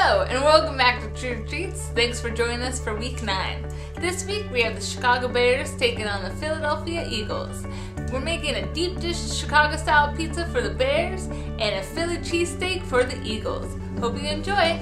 Hello and welcome back to True Treats. Thanks for joining us for week 9. This week we have the Chicago Bears taking on the Philadelphia Eagles. We're making a deep dish Chicago style pizza for the Bears and a Philly cheesesteak for the Eagles. Hope you enjoy.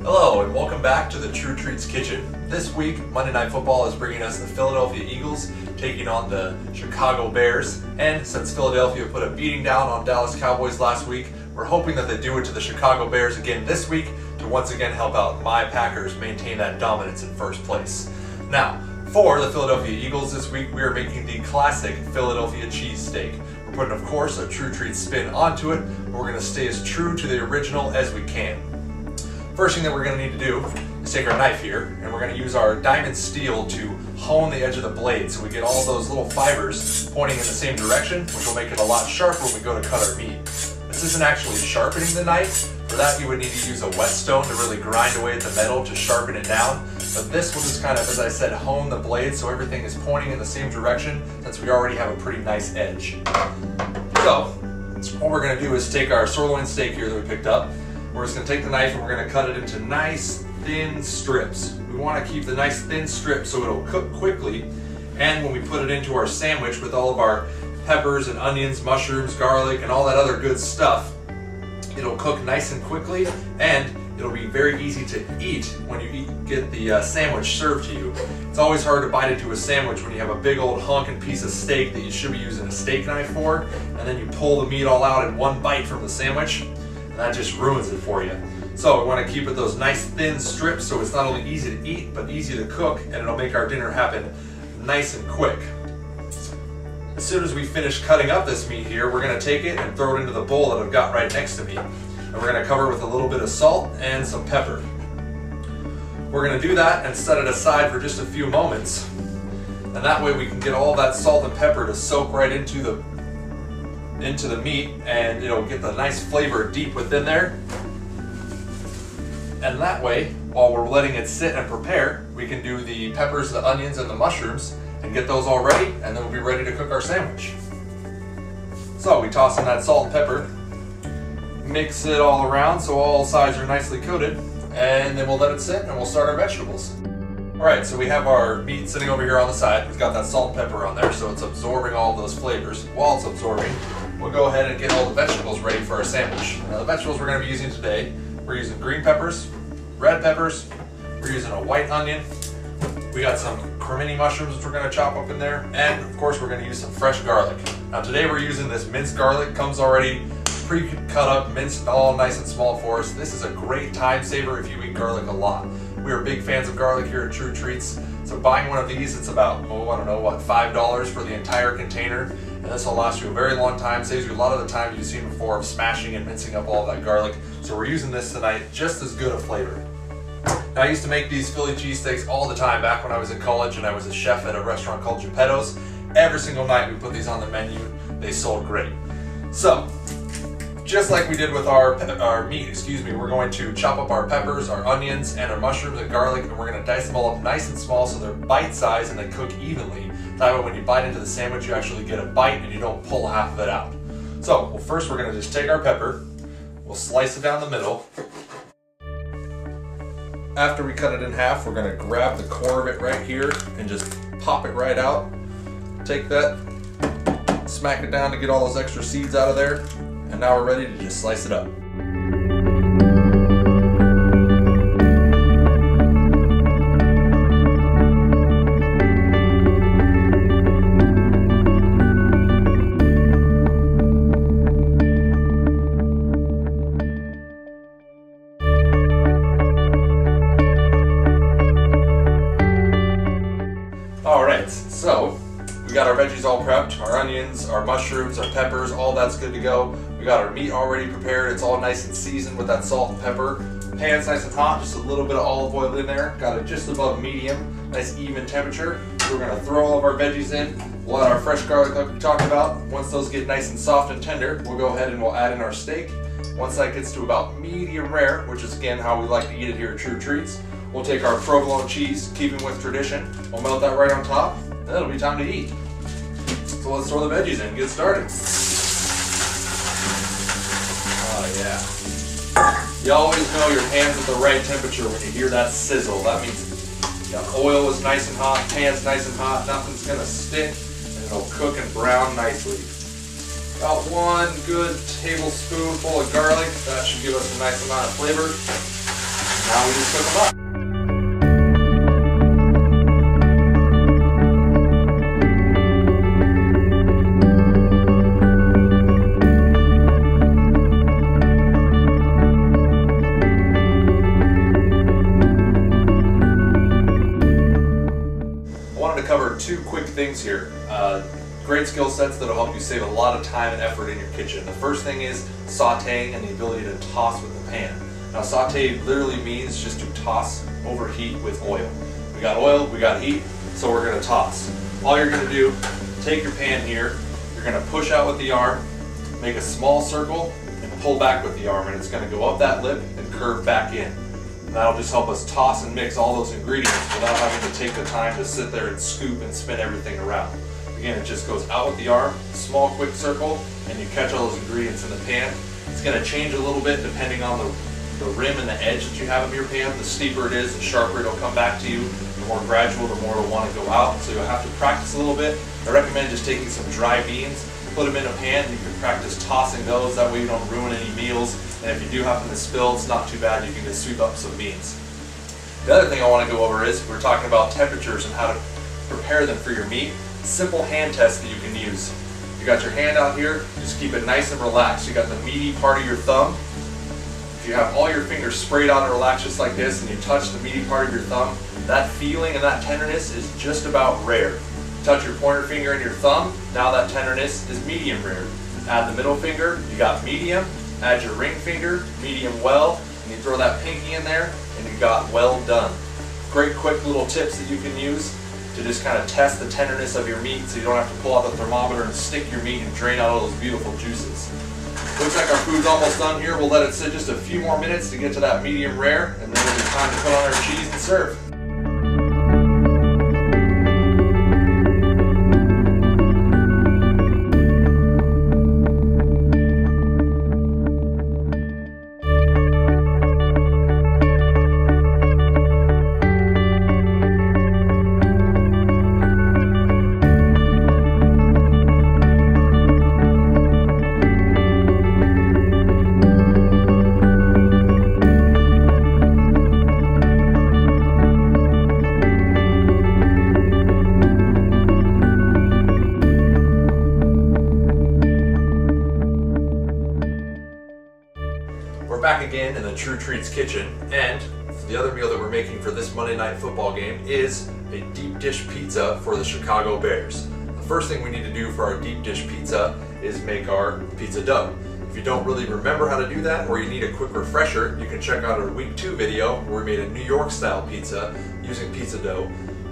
Hello and welcome back to the True Treats Kitchen. This week, Monday Night Football is bringing us the Philadelphia Eagles taking on the Chicago Bears. And since Philadelphia put a beating down on Dallas Cowboys last week, we're hoping that they do it to the Chicago Bears again this week to once again help out my Packers maintain that dominance in first place. Now, for the Philadelphia Eagles this week, we are making the classic Philadelphia cheesesteak. We're putting, of course, a True Treats spin onto it, but we're going to stay as true to the original as we can. First thing that we're going to need to do is take our knife here, and we're going to use our diamond steel to hone the edge of the blade so we get all those little fibers pointing in the same direction, which will make it a lot sharper when we go to cut our meat. This isn't actually sharpening the knife. For that, you would need to use a whetstone to really grind away at the metal to sharpen it down. But this will just kind of, as I said, hone the blade so everything is pointing in the same direction since we already have a pretty nice edge. So, what we're going to do is take our sirloin steak here that we picked up. We're just going to take the knife and we're going to cut it into nice thin strips. We want to keep the nice thin strips so it'll cook quickly. And when we put it into our sandwich with all of our peppers and onions, mushrooms, garlic, and all that other good stuff, it'll cook nice and quickly, and it'll be very easy to eat when you get the sandwich served to you. It's always hard to bite into a sandwich when you have a big old hunk and piece of steak that you should be using a steak knife for, and then you pull the meat all out in one bite from the sandwich, and that just ruins it for you. So we want to keep it those nice thin strips so it's not only easy to eat, but easy to cook, and it'll make our dinner happen nice and quick. As soon as we finish cutting up this meat here, we're going to take it and throw it into the bowl that I've got right next to me. And we're going to cover it with a little bit of salt and some pepper. We're going to do that and set it aside for just a few moments. And that way we can get all that salt and pepper to soak right into the meat, and it'll get the nice flavor deep within there. And that way, while we're letting it sit and prepare, we can do the peppers, the onions, and the mushrooms and get those all ready, and then we'll be ready to cook our sandwich. So we toss in that salt and pepper, mix it all around so all sides are nicely coated, and then we'll let it sit and we'll start our vegetables. Alright, so we have our meat sitting over here on the side. We've got that salt and pepper on there so it's absorbing all of those flavors. While it's absorbing, we'll go ahead and get all the vegetables ready for our sandwich. Now the vegetables we're going to be using today, we're using green peppers, red peppers, we're using a white onion, we got some cremini mushrooms which we're going to chop up in there, and of course we're going to use some fresh garlic. Now today we're using this minced garlic, comes already pre-cut up, minced all nice and small for us. This is a great time saver if you eat garlic a lot. We are big fans of garlic here at True Treats, so buying one of these, it's about, $5 for the entire container, and this will last you a very long time, saves you a lot of the time you've seen before of smashing and mincing up all of that garlic. So we're using this tonight, just as good a flavor. Now, I used to make these Philly cheesesteaks all the time back when I was in college and I was a chef at a restaurant called Geppetto's. Every single night we put these on the menu. They sold great. So, just like we did with our meat, we're going to chop up our peppers, our onions, and our mushrooms and garlic, and we're going to dice them all up nice and small so they're bite-sized and they cook evenly. That way when you bite into the sandwich, you actually get a bite and you don't pull half of it out. So, well, first we're going to just take our pepper, we'll slice it down the middle. After we cut it in half, we're going to grab the core of it right here and just pop it right out. Take that, smack it down to get all those extra seeds out of there, and now we're ready to just slice it up. Alright, so we got our veggies all prepped, our onions, our mushrooms, our peppers, all that's good to go. We got our meat already prepared, it's all nice and seasoned with that salt and pepper. Pan's nice and hot, just a little bit of olive oil in there. Got it just above medium, nice even temperature. We're going to throw all of our veggies in. We'll add our fresh garlic like we talked about. Once those get nice and soft and tender, we'll go ahead and we'll add in our steak. Once that gets to about medium rare, which is again how we like to eat it here at True Treats, we'll take our provolone cheese, keeping with tradition. We'll melt that right on top, and then it'll be time to eat. So let's throw the veggies in and get started. Oh yeah. You always know your pan's at the right temperature when you hear that sizzle. That means oil is nice and hot, pan's nice and hot, nothing's gonna stick, and it'll cook and brown nicely. About 1 good tablespoonful of garlic. That should give us a nice amount of flavor. Now we just cook them up. Cover 2 quick things here. Great skill sets that'll help you save a lot of time and effort in your kitchen. The first thing is sauteing and the ability to toss with the pan. Now saute literally means just to toss over heat with oil. We got oil, we got heat, so we're going to toss. All you're going to do, take your pan here, you're going to push out with the arm, make a small circle, and pull back with the arm, and it's going to go up that lip and curve back in. That'll just help us toss and mix all those ingredients without having to take the time to sit there and scoop and spin everything around. Again, it just goes out with the arm, small quick circle, and you catch all those ingredients in the pan. It's going to change a little bit depending on the rim and the edge that you have of your pan. The steeper it is, the sharper it'll come back to you. The more gradual, the more it'll want to go out. So you'll have to practice a little bit. I recommend just taking some dry beans, put them in a pan, and you can practice tossing those. That way you don't ruin any meals. And if you do happen to spill, it's not too bad. You can just sweep up some beans. The other thing I want to go over is we're talking about temperatures and how to prepare them for your meat. Simple hand test that you can use. You got your hand out here, just keep it nice and relaxed. You got the meaty part of your thumb. If you have all your fingers sprayed out and relaxed just like this, and you touch the meaty part of your thumb, that feeling and that tenderness is just about rare. Touch your pointer finger and your thumb, now that tenderness is medium rare. Add the middle finger, you got medium. Add your ring finger, medium well, and you throw that pinky in there, and you got well done. Great quick little tips that you can use to just kind of test the tenderness of your meat so you don't have to pull out the thermometer and stick your meat and drain out all those beautiful juices. Looks like our food's almost done here. We'll let it sit just a few more minutes to get to that medium rare, and then it'll be time to put on our cheese and serve. We're back again in the True Treats kitchen, and the other meal that we're making for this Monday night football game is a deep dish pizza for the Chicago Bears. The first thing we need to do for our deep dish pizza is make our pizza dough. If you don't really remember how to do that, or you need a quick refresher, you can check out our week 2 video where we made a New York style pizza using pizza dough.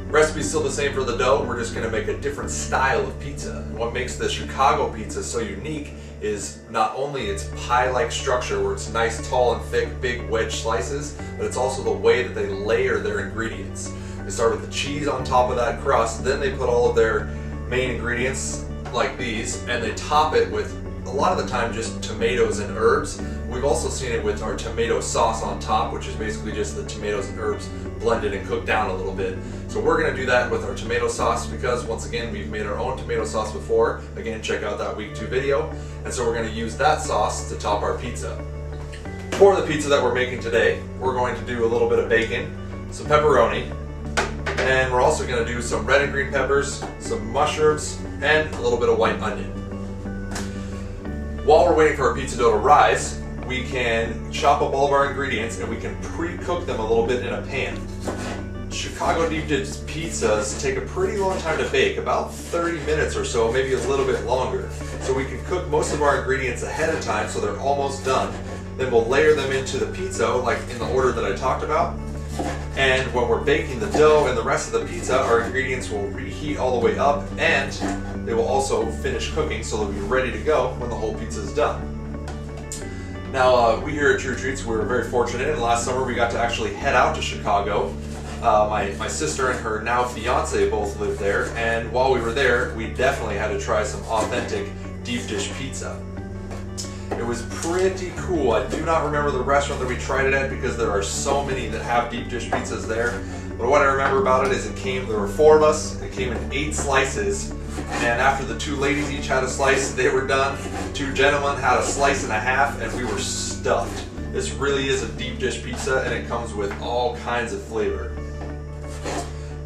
Recipe's still the same for the dough, we're just going to make a different style of pizza. And what makes the Chicago pizza so unique is not only its pie-like structure where it's nice, tall, and thick, big wedge slices, but it's also the way that they layer their ingredients. They start with the cheese on top of that crust, then they put all of their main ingredients like these, and they top it with a lot of the time just tomatoes and herbs. We've also seen it with our tomato sauce on top, which is basically just the tomatoes and herbs blended and cooked down a little bit. So we're going to do that with our tomato sauce because, once again, we've made our own tomato sauce before. Again, check out that week 2 video. And so we're going to use that sauce to top our pizza. For the pizza that we're making today, we're going to do a little bit of bacon, some pepperoni, and we're also going to do some red and green peppers, some mushrooms, and a little bit of white onion. While we're waiting for our pizza dough to rise, we can chop up all of our ingredients and we can pre-cook them a little bit in a pan. Chicago deep dish pizzas take a pretty long time to bake, about 30 minutes or so, maybe a little bit longer. So we can cook most of our ingredients ahead of time so they're almost done. Then we'll layer them into the pizza, like in the order that I talked about. And when we're baking the dough and the rest of the pizza, our ingredients will reheat all the way up and they will also finish cooking so they'll be ready to go when the whole pizza is done. Now, we here at True Treats, we were very fortunate, and last summer we got to actually head out to Chicago. My sister and her now fiance both lived there, and while we were there, we definitely had to try some authentic deep dish pizza. It was pretty cool. I do not remember the restaurant that we tried it at because there are so many that have deep dish pizzas there. But what I remember about it is there were 4 of us, it came in 8 slices, and after the 2 ladies each had a slice, they were done. 2 gentlemen had a slice and a half, and we were stuffed. This really is a deep dish pizza, and it comes with all kinds of flavor.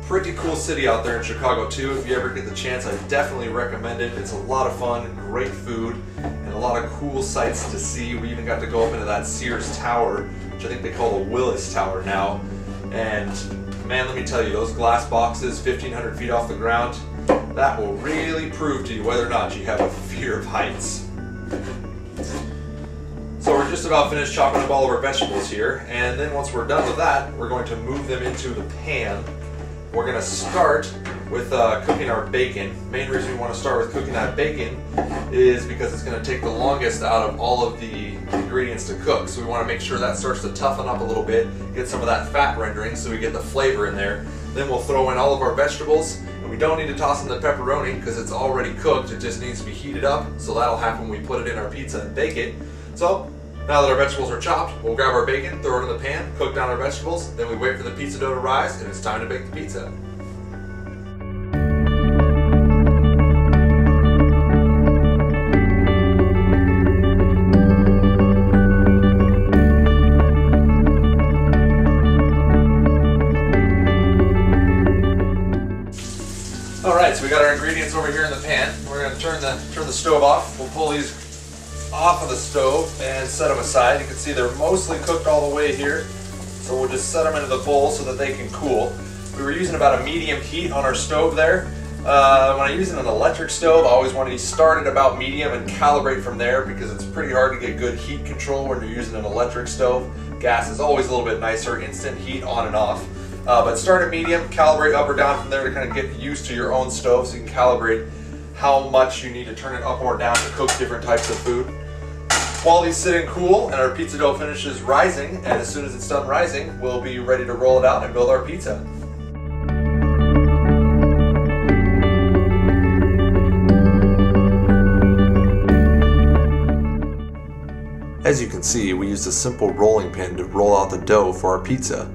Pretty cool city out there in Chicago too. If you ever get the chance, I definitely recommend it. It's a lot of fun, great food, and a lot of cool sights to see. We even got to go up into that Sears Tower, which I think they call the Willis Tower now. And man, let me tell you, those glass boxes 1,500 feet off the ground, that will really prove to you whether or not you have a fear of heights. So we're just about finished chopping up all of our vegetables here, and then once we're done with that, we're going to move them into the pan. We're going to start with cooking our bacon. Main reason we want to start with cooking that bacon is because it's going to take the longest out of all of the ingredients to cook. So we want to make sure that starts to toughen up a little bit, get some of that fat rendering so we get the flavor in there. Then we'll throw in all of our vegetables, and we don't need to toss in the pepperoni because it's already cooked. It just needs to be heated up, so that'll happen when we put it in our pizza and bake it. So now that our vegetables are chopped, we'll grab our bacon, throw it in the pan, cook down our vegetables, then we wait for the pizza dough to rise, and it's time to bake the pizza. Alright, so we got our ingredients over here in the pan. We're going to turn the stove off. We'll pull these off of the stove and set them aside. You can see they're mostly cooked all the way here, so we'll just set them into the bowl so that they can cool. We were using about a medium heat on our stove there. When I'm using an electric stove, I always want to start at about medium and calibrate from there because it's pretty hard to get good heat control when you're using an electric stove. Gas is always a little bit nicer, instant heat on and off. But start at medium, calibrate up or down from there to kind of get used to your own stove so you can calibrate how much you need to turn it up or down to cook different types of food. While these sit and cool and our pizza dough finishes rising, and as soon as it's done rising, we'll be ready to roll it out and build our pizza. As you can see, we used a simple rolling pin to roll out the dough for our pizza.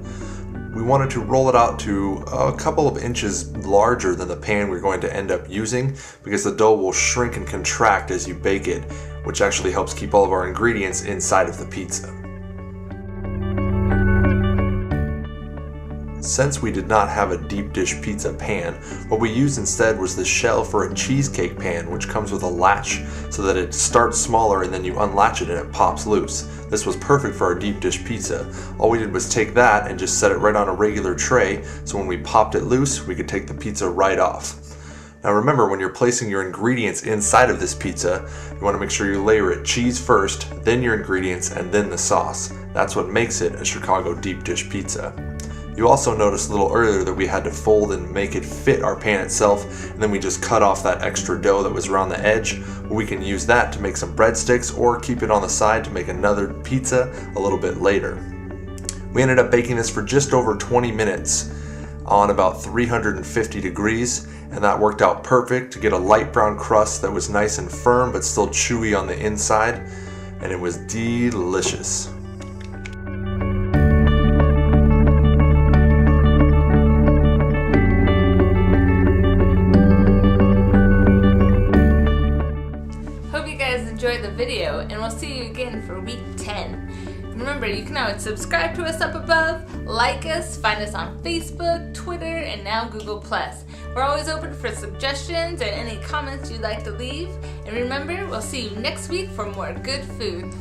We wanted to roll it out to a couple of inches larger than the pan we're going to end up using because the dough will shrink and contract as you bake it, which actually helps keep all of our ingredients inside of the pizza. Since we did not have a deep dish pizza pan, what we used instead was the shell for a cheesecake pan, which comes with a latch so that it starts smaller and then you unlatch it and it pops loose. This was perfect for our deep dish pizza. All we did was take that and just set it right on a regular tray, so when we popped it loose, we could take the pizza right off. Now remember, when you're placing your ingredients inside of this pizza, you want to make sure you layer it cheese first, then your ingredients, and then the sauce. That's what makes it a Chicago deep dish pizza. You also noticed a little earlier that we had to fold and make it fit our pan itself, and then we just cut off that extra dough that was around the edge. We can use that to make some breadsticks or keep it on the side to make another pizza a little bit later. We ended up baking this for just over 20 minutes on about 350 degrees, and that worked out perfect to get a light brown crust that was nice and firm but still chewy on the inside, and it was delicious. Enjoyed the video, and we'll see you again for week 10. Remember, you can always subscribe to us up above, like us, find us on Facebook, Twitter, and now Google+. We're always open for suggestions and any comments you'd like to leave. And remember, we'll see you next week for more good food.